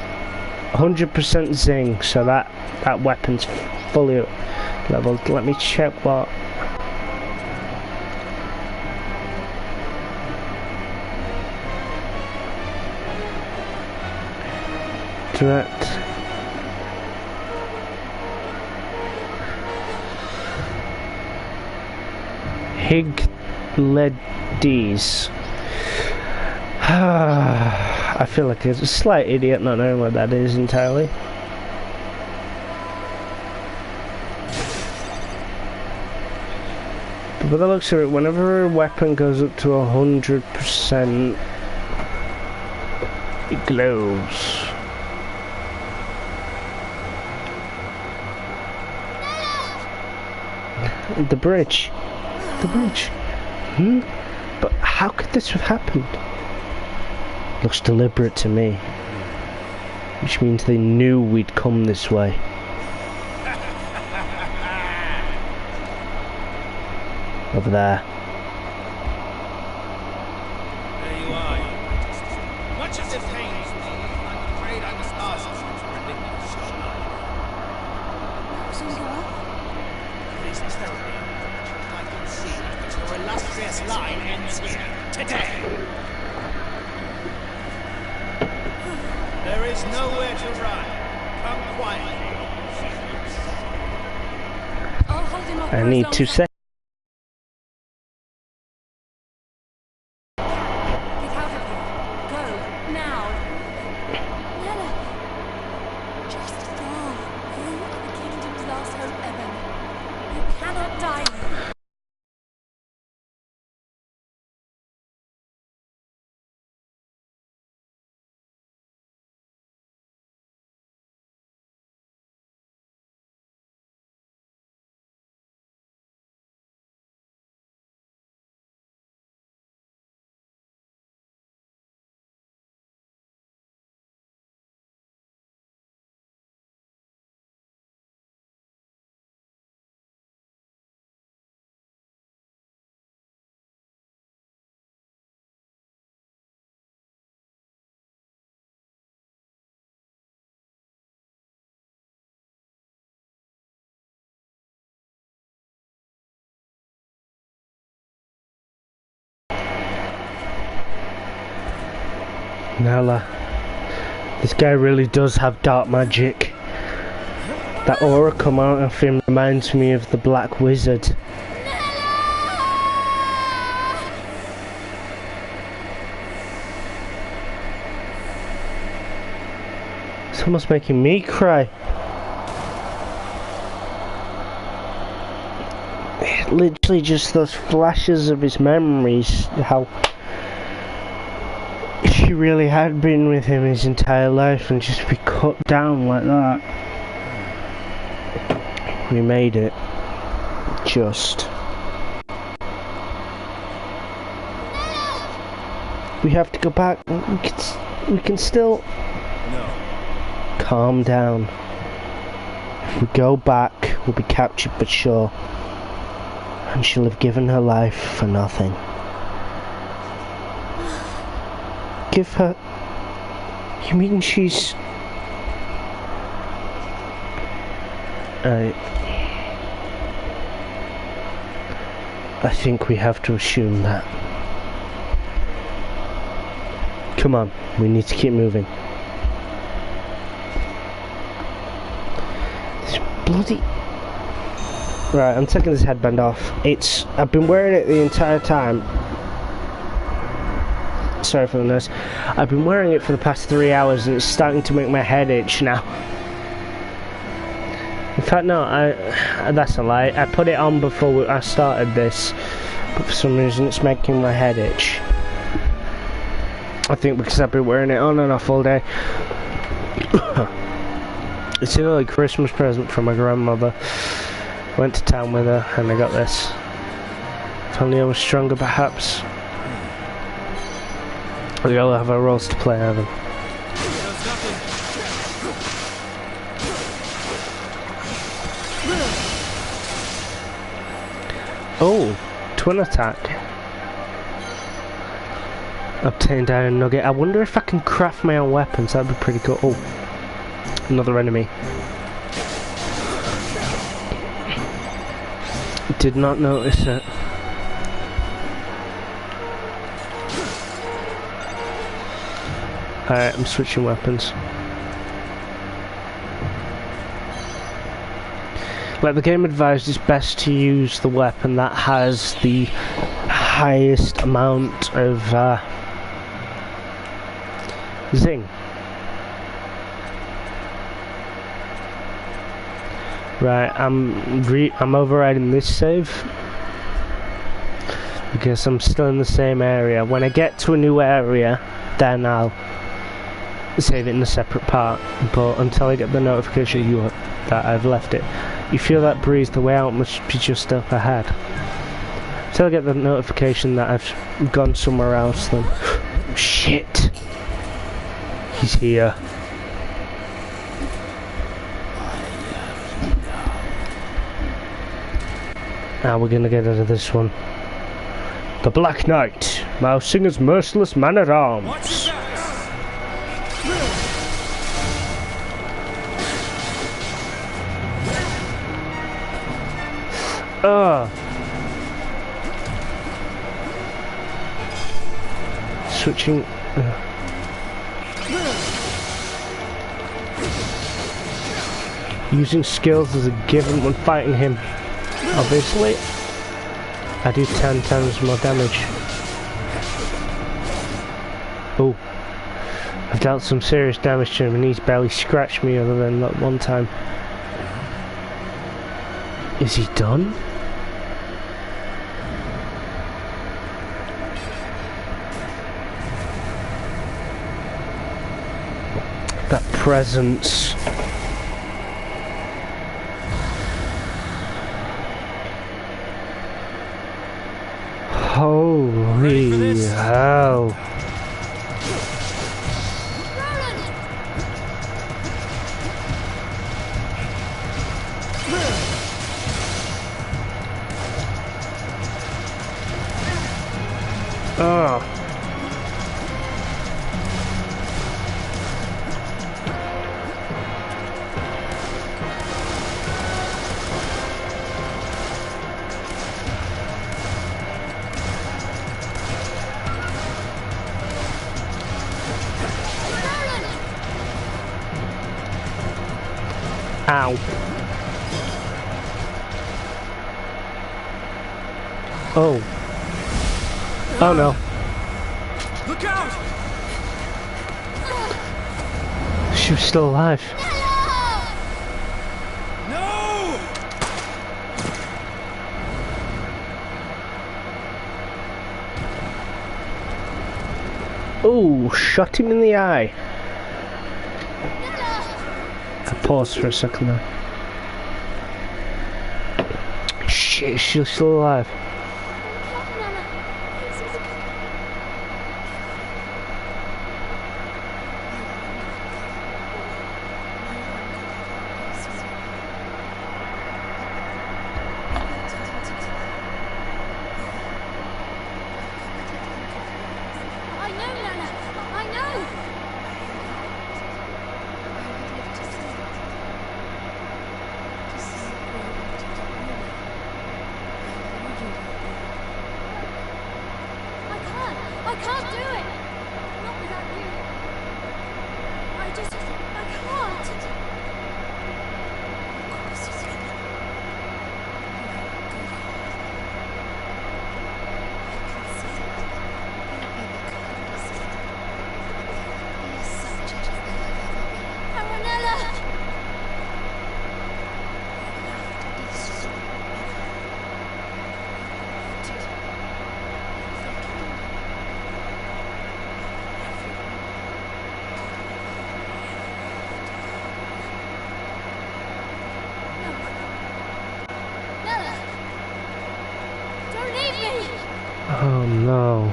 S1: 100% zing, so that weapon's fully leveled. Let me check what. Direct. Higledis. I feel like a slight idiot not knowing what that is entirely. But by the looks of it, whenever a weapon goes up to 100%, it glows. The bridge. The bridge. But how could this have happened? Looks deliberate to me. Which means they knew we'd come this way. Over there.
S3: There you are, you artists. Much as it pains me, I'm afraid I must ask you to relinquish your life. It is terribly unfortunate, I can see, but your illustrious line ends here, today. There is nowhere to run. Come quietly.
S4: I'll hold him off
S1: I
S4: for as
S1: need
S4: long
S1: 2
S4: as
S1: seconds.
S4: Get out of here. Go, now. Nella. Just go. You are the kingdom's last hope, Evan. You cannot die here.
S1: Nala. This guy really does have dark magic. That aura come out of him reminds me of the Black Wizard. It's almost making me cry. Literally just those flashes of his memories, how she really had been with him his entire life and just be cut down like that. We made it. Just. We have to go back. We can still.
S2: No.
S1: Calm down. If we go back, we'll be captured for sure. And she'll have given her life for nothing. Give her... You mean she's... I think we have to assume that. Come on, we need to keep moving. This bloody... Right, I'm taking this headband off. I've been wearing it the entire time. Sorry for the noise. I've been wearing it for the past 3 hours and it's starting to make my head itch now. In fact, no, that's a lie. I put it on before I started this, but for some reason it's making my head itch. I think because I've been wearing it on and off all day. It's an early Christmas present from my grandmother. Went to town with her and I got this. If only I was stronger, perhaps. We all have our roles to play, Evan. Oh, twin attack. Obtained iron nugget. I wonder if I can craft my own weapons. That'd be pretty cool. Oh, another enemy. Did not notice it. Alright, I'm switching weapons. Like the game advised, it's best to use the weapon that has the highest amount of zing. Right, I'm overriding this save because I'm still in the same area. When I get to a new area, then I'll save it in a separate part. But until I get the notification that I've left it. You feel that breeze, the way out must be just up ahead. Until I get the notification that I've gone somewhere else, then... Shit! He's here. Now we're gonna get out of this one. The Black Knight, Mousinger's merciless man-at-arms. Switching. Using skills as a given when fighting him. Obviously, I do 10 times more damage. Oh, I've dealt some serious damage to him and he's barely scratched me other than that one time. Is he done? That presence. Holy hell. Oh. Ow. Oh. Oh no.
S3: Look out!
S1: She was still alive.
S3: No!
S1: Oh, shot him in the eye. I paused for a second there. Shit, she's still alive. Oh no.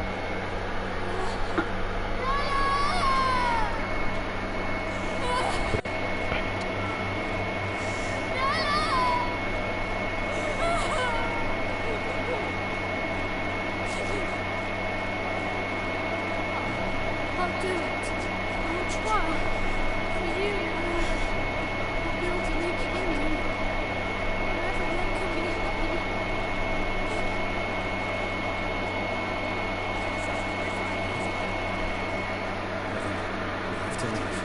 S4: I'll do it. I'll try. For you. I'll build a new kingdom. Wherever that can be happy.
S2: We have to leave.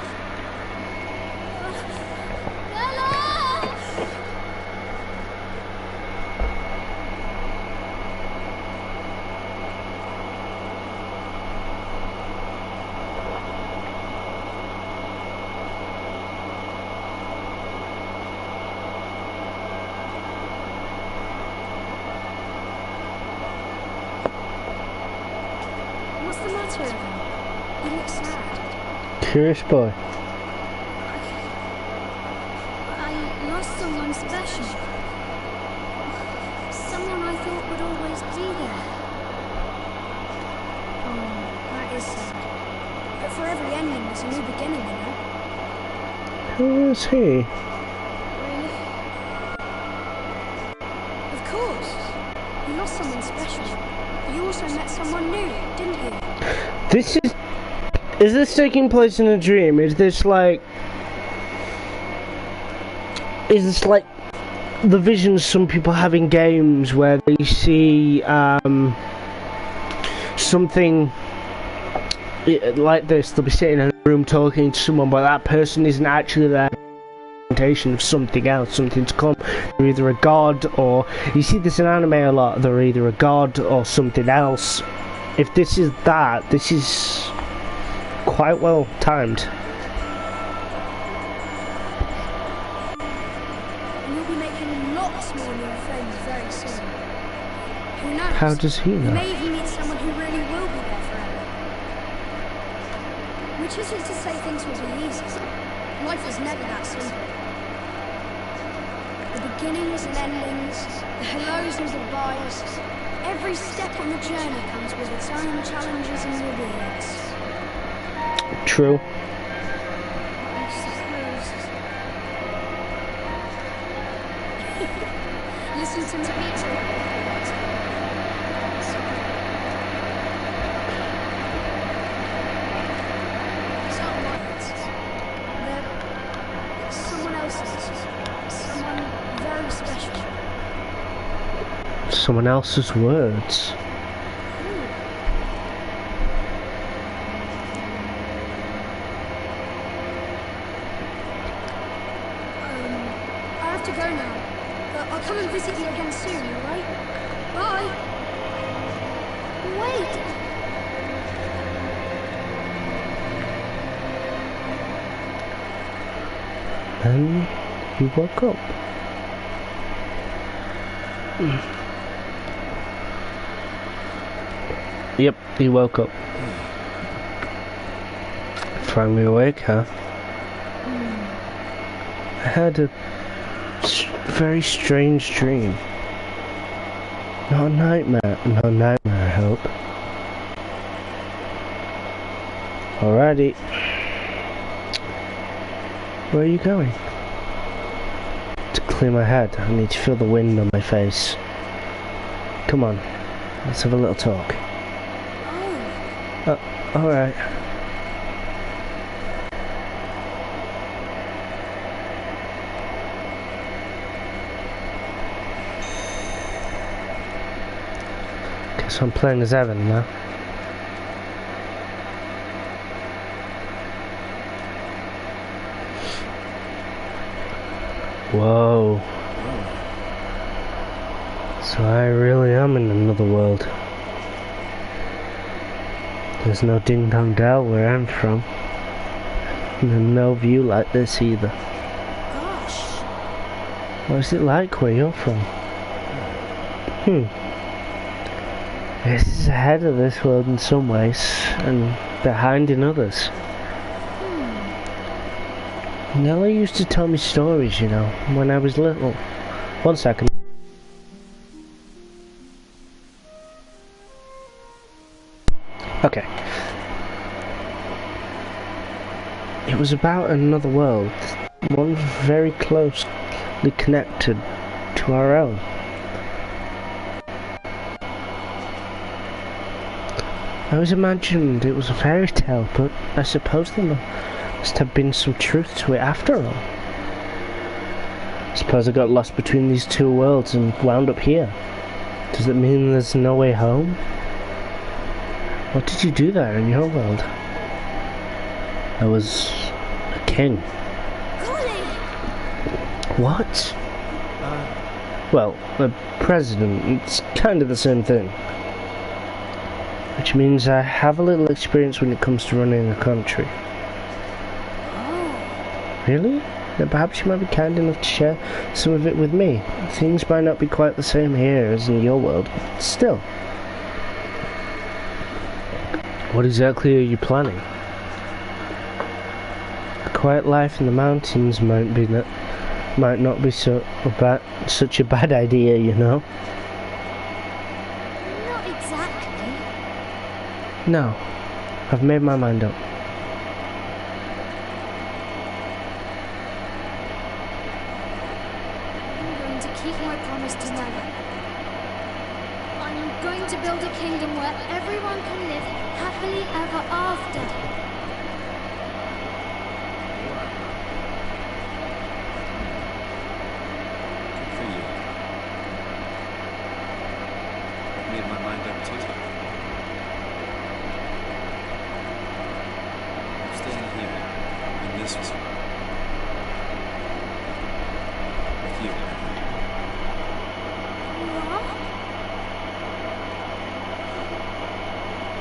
S4: Bella! What's the matter with him? He looks sad.
S1: Curious boy.
S4: I lost someone special. Someone I thought would always be there. Oh, that is sad. But for every ending, there's a new beginning, you know?
S1: Who is he?
S4: Really? Of course. You lost someone special. But you also met someone new, didn't you?
S1: This is this taking place in a dream? Is this like the visions some people have in games where they see something like this? They'll be sitting in a room talking to someone, but that person isn't actually there. Of something else, something to come. They're either a god, or you see this in anime a lot. They're either a god or something else. If this is that, this is quite well timed.
S4: And you'll be making lots more new friends very soon. Who knows?
S1: How does he
S4: You
S1: know?
S4: may even meet someone who really will be there forever. Which isn't to say things will be easy. Life is never that simple. The beginnings and endings, the hellos and goodbyes, every step on the journey comes with its own challenges and rewards.
S1: True.
S4: I suppose. Listen to me, Peter. They're someone else's. Someone very special.
S1: Someone else's words.
S4: I have to go now. But I'll come and visit you again soon, alright? Bye! Wait!
S1: And he woke up. Yep, he woke up. Finally awake, huh? I had a very strange dream. Not a nightmare. No nightmare, I hope. Alrighty. Where are you going? To clear my head. I need to feel the wind on my face. Come on. Let's have a little talk.
S4: Oh,
S1: Alright. Guess I'm playing as Evan now. Whoa. So I really am in another world. There's no ding dong dell where I'm from. And no view like this either.
S4: gosh.
S1: What's it like where you're from? This is ahead of this world in some ways, and behind in others. Nella used to tell me stories, you know, when I was little. 1 second. Okay. It was about another world, one very closely connected to our own. I always imagined it was a fairy tale, but I suppose there must have been some truth to it after all. I suppose I got lost between these two worlds and wound up here. Does it mean there's no way home? What did you do there in your world? I was a king.
S4: Kuni!
S1: What? Well, a president. It's kind of the same thing. Which means I have a little experience when it comes to running a country.
S4: Oh.
S1: Really? Then perhaps you might be kind enough to share some of it with me. Things might not be quite the same here as in your world, but still. What exactly are you planning? A quiet life in the mountains might not be such a bad idea, you know?
S4: Not exactly.
S1: No, I've made my mind up.
S4: I'm going to keep my promise to Nana. I'm going to build a kingdom where everyone can live happily ever after.
S2: Good for you. I've made my mind up too. I'm staying here, in this world. With you.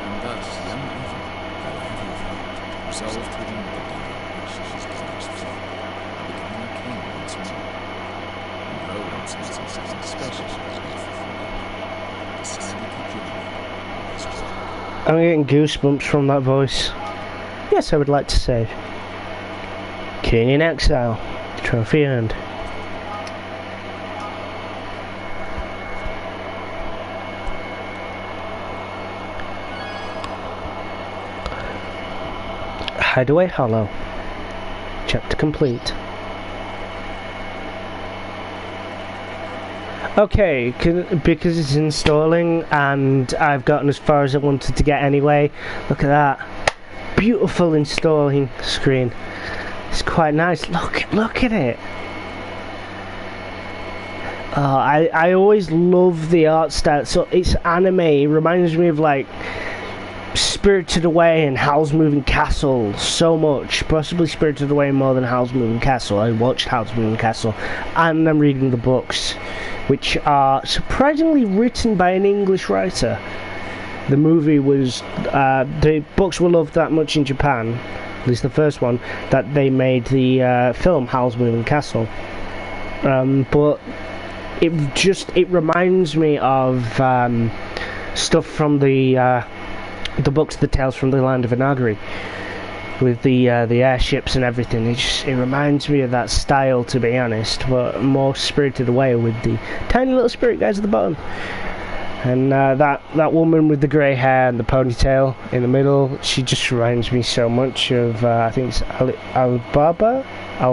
S2: And thus, young Eva, though heavy of heart, resolved within the devil which she's goddess for, becoming a king once more. And Roland's missing something special as we fulfill. Decided to journey on this world.
S1: I'm getting goosebumps from that voice. Yes, I would like to say. King in exile. Trophy earned. Hideaway Hollow. Chapter complete. Okay, because it's installing and I've gotten as far as I wanted to get anyway. Look at that. Beautiful installing screen. It's quite nice. Look at it. I always love the art style. So it's anime. It reminds me of like Spirited Away and Howl's Moving Castle so much. Possibly Spirited Away more than Howl's Moving Castle. I watched Howl's Moving Castle and I'm reading the books, which are surprisingly written by an English writer. The movie was, the books were loved that much in Japan, at least the first one, that they made the film Howl's Moving Castle. But it reminds me of stuff from the books, The Tales from the Land of Inagari, with the airships and everything. It reminds me of that style, to be honest, but more Spirited Away with the tiny little spirit guys at the bottom. And that woman with the grey hair and the ponytail in the middle, she just reminds me so much of, I think it's Albaba? I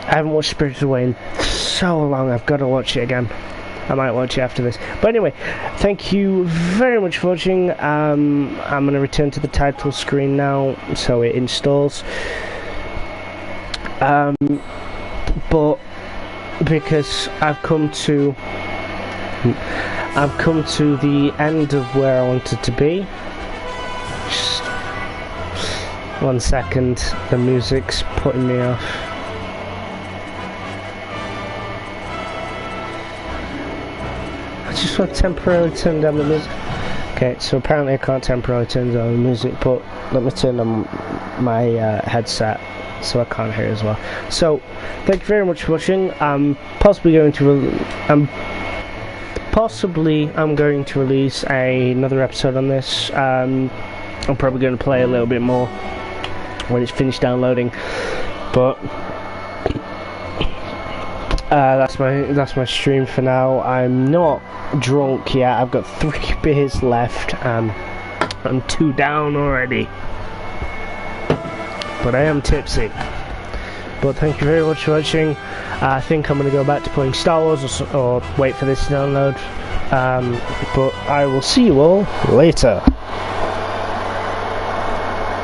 S1: haven't watched Spirited Away in so long, I've got to watch it again. I might watch it after this. But anyway, thank you very much for watching. I'm going to return to the title screen now, so it installs. But because I've come to the end of where I wanted to be. Just 1 second, the music's putting me off. I just want to temporarily turn down the music. Okay, so apparently I can't temporarily turn down the music, but let me turn on my headset so I can't hear as well. So, thank you very much for watching. I'm going to release another episode on this. I'm probably going to play a little bit more when it's finished downloading, but that's my stream for now. I'm not drunk yet. I've got 3 beers left and I'm 2 down already. But I am tipsy. But thank you very much for watching. I think I'm going to go back to playing Star Wars or wait for this to download. But I will see you all later.